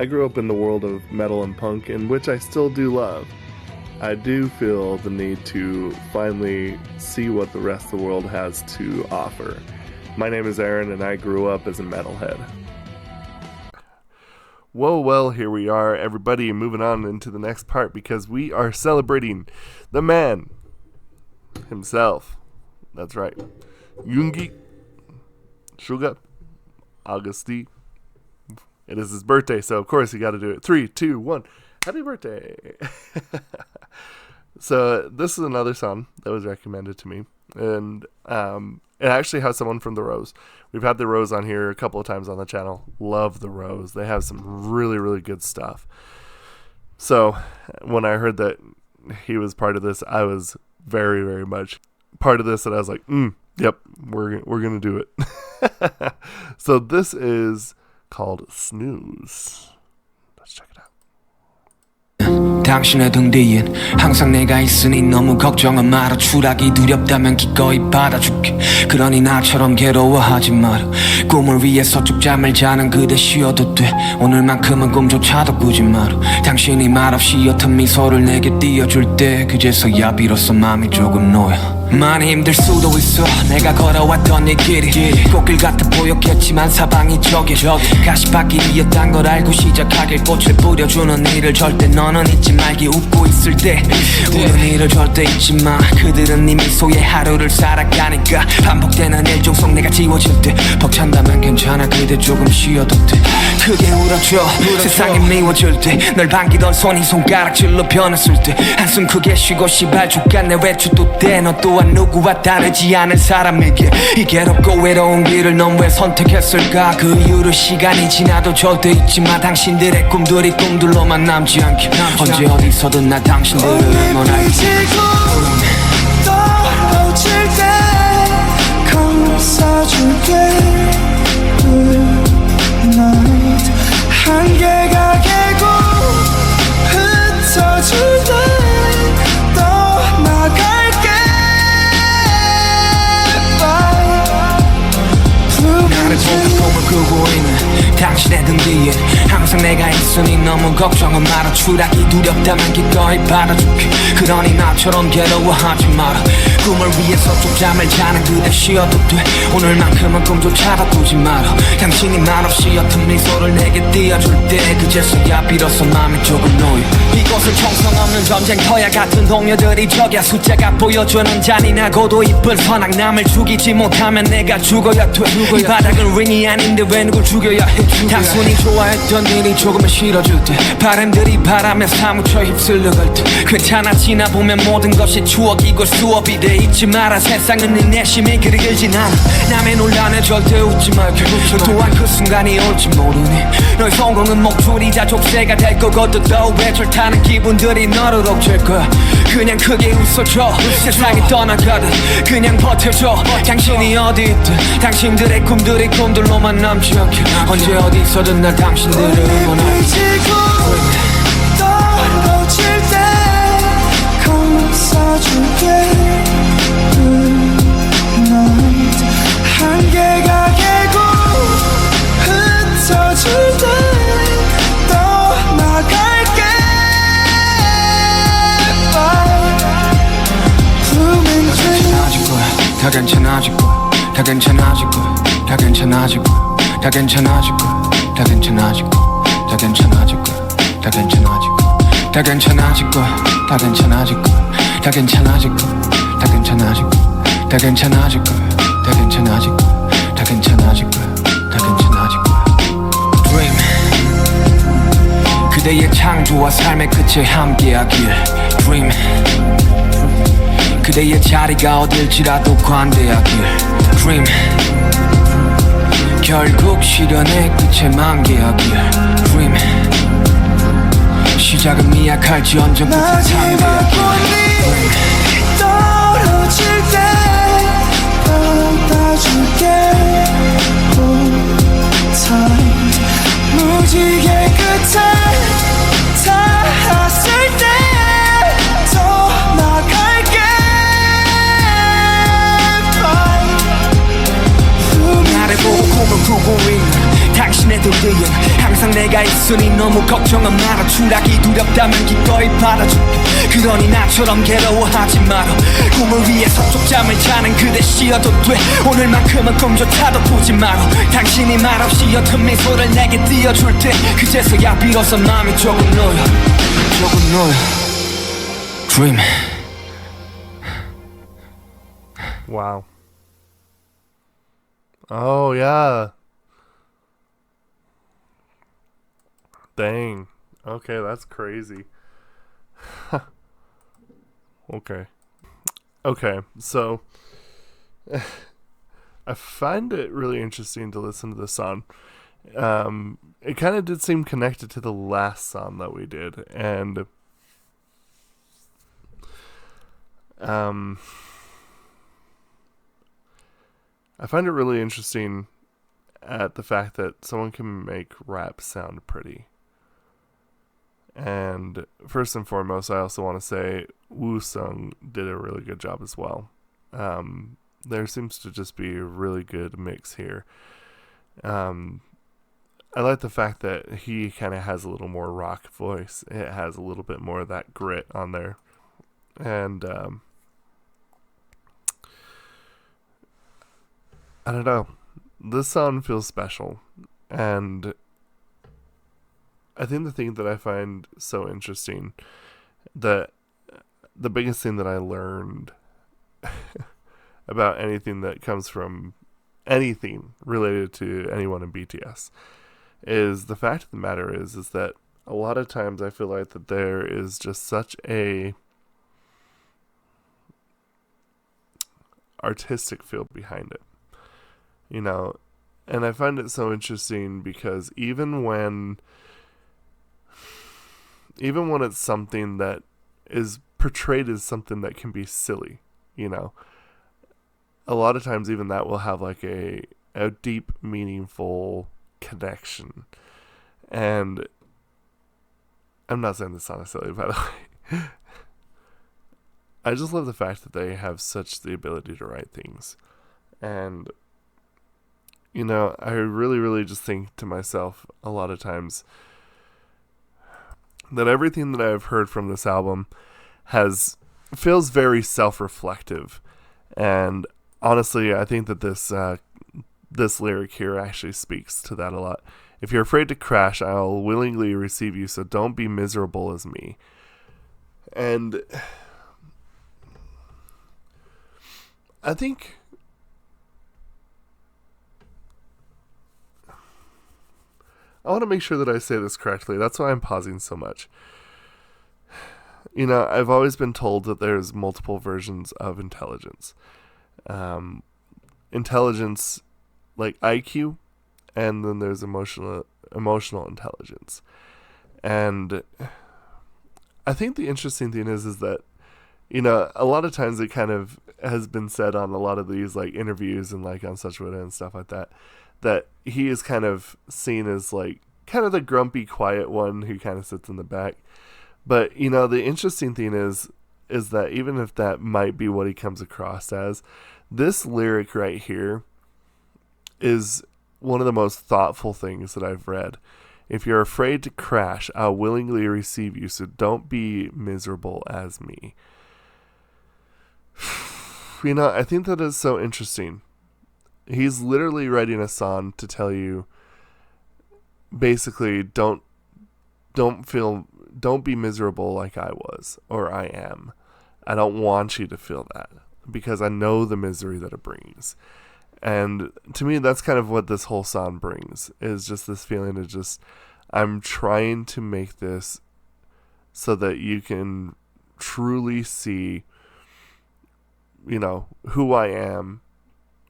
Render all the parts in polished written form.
I grew up in the world of metal and punk, in which I still do love. I do feel the need to finally see what the rest of the world has to offer. My name is Aaron, and I grew up as a metalhead. Whoa, well, here we are, everybody, moving on into the next part, because we are celebrating the man himself. That's right. Jungi Suga Augusti. It is his birthday, so of course you got to do it. 3, 2, 1. Happy birthday! So this is another song that was recommended to me, and it actually has someone from The Rose. We've had The Rose on here a couple of times on the channel. Love The Rose. They have some really, really good stuff. So when I heard that he was part of this, I was very, very much part of this, and I was like, yep, we're gonna do it. So this is called Snooze. Let's check it out. 당신의 등 뒤엔 항상 내가 있으니 너무 걱정은 마라. 추락이 두렵다면 기꺼이 받아줄게. 그러니 나처럼 괴로워하지 마라. 꿈을 위해서 쭉 잠을 자는 그대 쉬어도 돼. 오늘만큼은 꿈조차도 꾸지 마라. 당신이 말없이 옅은 미소를 내게 띄워줄 때 그제서야 비로소 마음이 조금 놓여. 많이 힘들 수도 있어. 내가 걸어왔던 이 길이 꽃길 같아 보였겠지만 사방이 저기 가시밭길이었단 걸 알고 시작하길. 꽃을 뿌려주는 일을 절대 너는 잊지 말기. 웃고 있을 때 우는 일을 절대 잊지 마. 그들은 네 미소에 하루를 살아가니까. 반복되는 일종 속 내가 지워질 때 벅찬다면 괜찮아. 그대 조금 쉬어도 돼. 크게 울어줘 세상이 미워질 때. 널 반기던 손이 손가락질로 변했을 때 한숨 크게 쉬고 시발 죽겠네 외출도 돼. 너 또한 누구와 다르지 않은 사람에게 이 괴롭고 외로운 길을 넌 왜 선택했을까. 그 이후로 시간이 지나도 절대 잊지 마. 당신들의 꿈들이 꿈들로만 남지 않게. 언제 어디서든 나 당신들을 응원할게. 떨어질 때 감싸줄게. Night 한계가 깨고 흩어질 때 떠나갈게. 나를 보고 꿈을 꾸고 있는 당신의 등 뒤에 항상 내가 있으니 너무 걱정은 마라. 추락이 두렵다면 기꺼이 받아줄게. 그러니 나처럼 괴로워하지 마라. 꿈을 위해서 쭉 잠을 자는 그대 쉬어도 돼. 오늘만큼은 꿈조차도 꾸지 마라. 당신이 말없이 옅은 미소를 내게 띄워줄 때 그제서야 비로소 마음이 조금 놓여. 이곳은 총성 없는 전쟁터야. 같은 동료들이 적야. 숫자가 보여주는 잔인하고도 이쁜 선악. 남을 죽이지 못하면 내가 죽어야 돼. 이 바닥은 링이 아닌데 왜 누굴 죽여야 해. 단순히 좋아했던 일이 조금은 싫어질 때 바람들이 바람에 사무쳐 휩쓸려갈 때 괜찮아. 지나보면 모든 것이 추억이고 수업이 돼. 잊지 마라. 세상은 네 내심이 그리 길진 않아. 남의 논란에 절대 웃지 말게. 또한 그 순간이 올지 모르니. 너의 성공은 목줄이자 족쇄가 될 거거든. 더 외출타는 기분들이 너를 옥죄일 거야. 그냥 크게 웃어줘. 세상이 떠나가듯 그냥 버텨줘. 당신이 어디 있든 당신들의 꿈들이 꿈들로만 남지 않게. 언제 어디서든 날 당신들을 응원할게. 지고 떨어질 때 감싸줄게. Night 한계가 깨고 흩어질 때 떠나갈게. Blooming dream 다 괜찮아질 거야. 다 괜찮아질 거야. 다 괜찮아질 거야. 다 괜찮아질 거야. 다 괜찮아질 거야. 다 괜찮아질 거야. 다 괜찮아질 거야. 다 괜찮아질 거야. 다 괜찮아질 거야. 다 괜찮아질 거야. 다 괜찮아질 거야. 다 괜찮아질 거야. 다 괜찮아질 거야. 다 괜찮아질 거야. 다 괜찮아질 거야. Dream 그대의 창조와 삶의 끝에 함께하길. Dream 그대의 자리가 어딜지라도 관대하길. Dream 결국 시련의 끝에 만개하길. Dream 시작은 미약할지언정 끝에 참배하길. 떨어질 때 받아줄게. Time 무지개 끝에 닿았을 때 떠나갈게. 나를 보고 꿈을 꾸고 있는 당신의 등 뒤엔 항상 항상 내가 있으니 너무 걱정은 마라 추락이 두렵다면 기꺼이 받아줄게 그러니 나처럼 괴로워하지 마라 꿈을 위해 서쪽잠을 자는 그대 쉬어도 돼 오늘만큼은 꿈조차도 꾸지 마라 당신이 말없이 옅은 미소를 내게 띄워줄 때 그제서야 비로소 마음이 조금 놓여 Dream Wow. Oh, yeah. Dang. Okay, that's crazy. Okay. Okay, so I find it really interesting to listen to this song. It kind of did seem connected to the last song that we did, and I find it really interesting at the fact that someone can make rap sound pretty. And first and foremost, I also want to say Woo Sung did a really good job as well. There seems to just be a really good mix here. I like the fact that he kind of has a little more rock voice. It has a little bit more of that grit on there. And I don't know. This song feels special. And I think the thing that I find so interesting, that the biggest thing that I learned about anything that comes from anything related to anyone in BTS is the fact of the matter is that a lot of times I feel like that there is just such a artistic feel behind it, you know. And I find it so interesting because even when it's something that is portrayed as something that can be silly, you know, a lot of times even that will have like a deep, meaningful connection. And I'm not saying this song is silly, by the way. I just love the fact that they have such the ability to write things. And, you know, I really, really just think to myself a lot of times that everything that I've heard from this album feels very self-reflective. And honestly, I think that this lyric here actually speaks to that a lot. If you're afraid to crash, I'll willingly receive you, so don't be miserable as me. And I think I want to make sure that I say this correctly. That's why I'm pausing so much. You know, I've always been told that there's multiple versions of intelligence. Intelligence like IQ, and then there's emotional intelligence. And I think the interesting thing is that, you know, a lot of times it kind of has been said on a lot of these like interviews and like on Such Wood and stuff like that, that he is kind of seen as like kind of the grumpy, quiet one who kind of sits in the back. But, you know, the interesting thing is that even if that might be what he comes across as, this lyric right here is one of the most thoughtful things that I've read. If you're afraid to crash, I'll willingly receive you, so don't be miserable as me. You know, I think that is so interesting. He's literally writing a song to tell you, basically, don't be miserable like I was, or I am. I don't want you to feel that, because I know the misery that it brings. And to me, that's kind of what this whole song brings, is just this feeling of just, I'm trying to make this so that you can truly see, you know, who I am.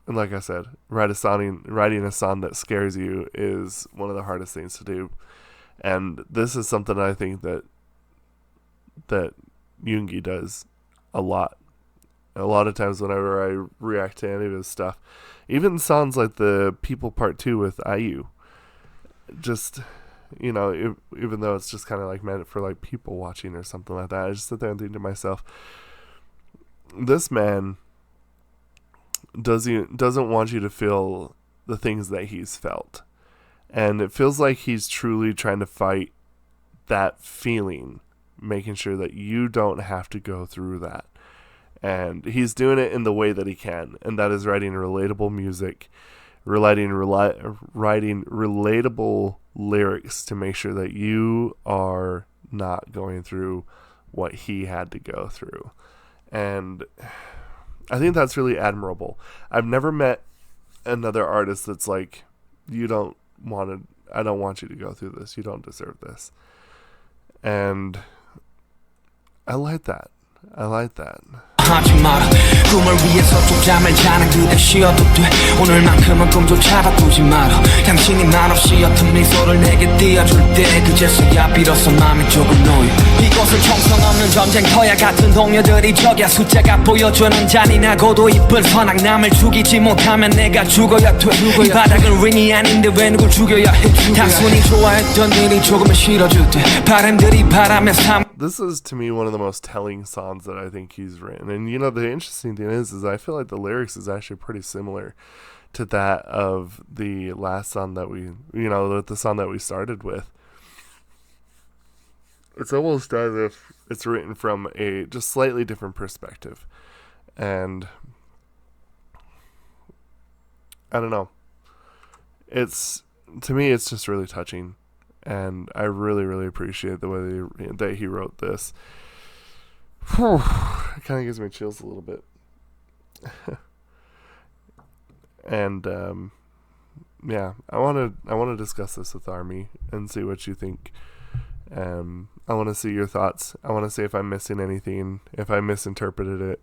And like I said, writing a song that scares you is one of the hardest things to do. And this is something I think that Yoongi does a lot. A lot of times whenever I react to any of his stuff, even songs like the People Part 2 with IU, just, you know, even though it's just kind of like meant for like people watching or something like that, I just sit there and think to myself, this man doesn't want you to feel the things that he's felt. And it feels like he's truly trying to fight that feeling, making sure that you don't have to go through that. And he's doing it in the way that he can, and that is writing relatable music, writing relatable lyrics to make sure that you are not going through what he had to go through. And I think that's really admirable. I've never met another artist that's like, I don't want you to go through this. You don't deserve this. And I like that. 하지 마라 꿈을 위해서 쪽잠을 자는 그대 쉬어도 돼 오늘만큼은 꿈조차 바꾸지 마라 당신이 말없이 옅은 미소를 내게 띄워줄 때 그제서야 비로소 마음이 조금 놓여 이곳은 총성 없는 전쟁터야 같은 동료들이 적이야 숫자가 보여주는 잔인하고도 이쁜 선악 남을 죽이지 못하면 내가 죽어야 돼이 바닥은 링이 아닌데 왜 누굴 죽여야 해 단순히 좋아했던 일이 조금은 싫어질 때 바람들이 바람에 This is, to me, one of the most telling songs that I think he's written. And, the interesting thing is I feel like the lyrics is actually pretty similar to that of the last song that the song that we started with. It's almost as if it's written from a just slightly different perspective. And I don't know. To me, it's just really touching. And I really, really appreciate the way that he wrote this. Whew, it kind of gives me chills a little bit. And I want to discuss this with Army and see what you think. I want to see your thoughts. I want to see if I'm missing anything, if I misinterpreted it.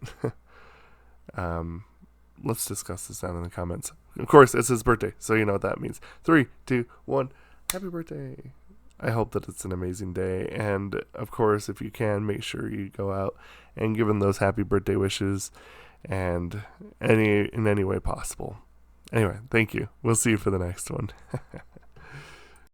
Let's discuss this down in the comments. Of course, it's his birthday, so you know what that means. 3, 2, 1. Happy birthday. I hope that it's an amazing day. And, of course, if you can, make sure you go out and give him those happy birthday wishes and in any way possible. Anyway, thank you. We'll see you for the next one.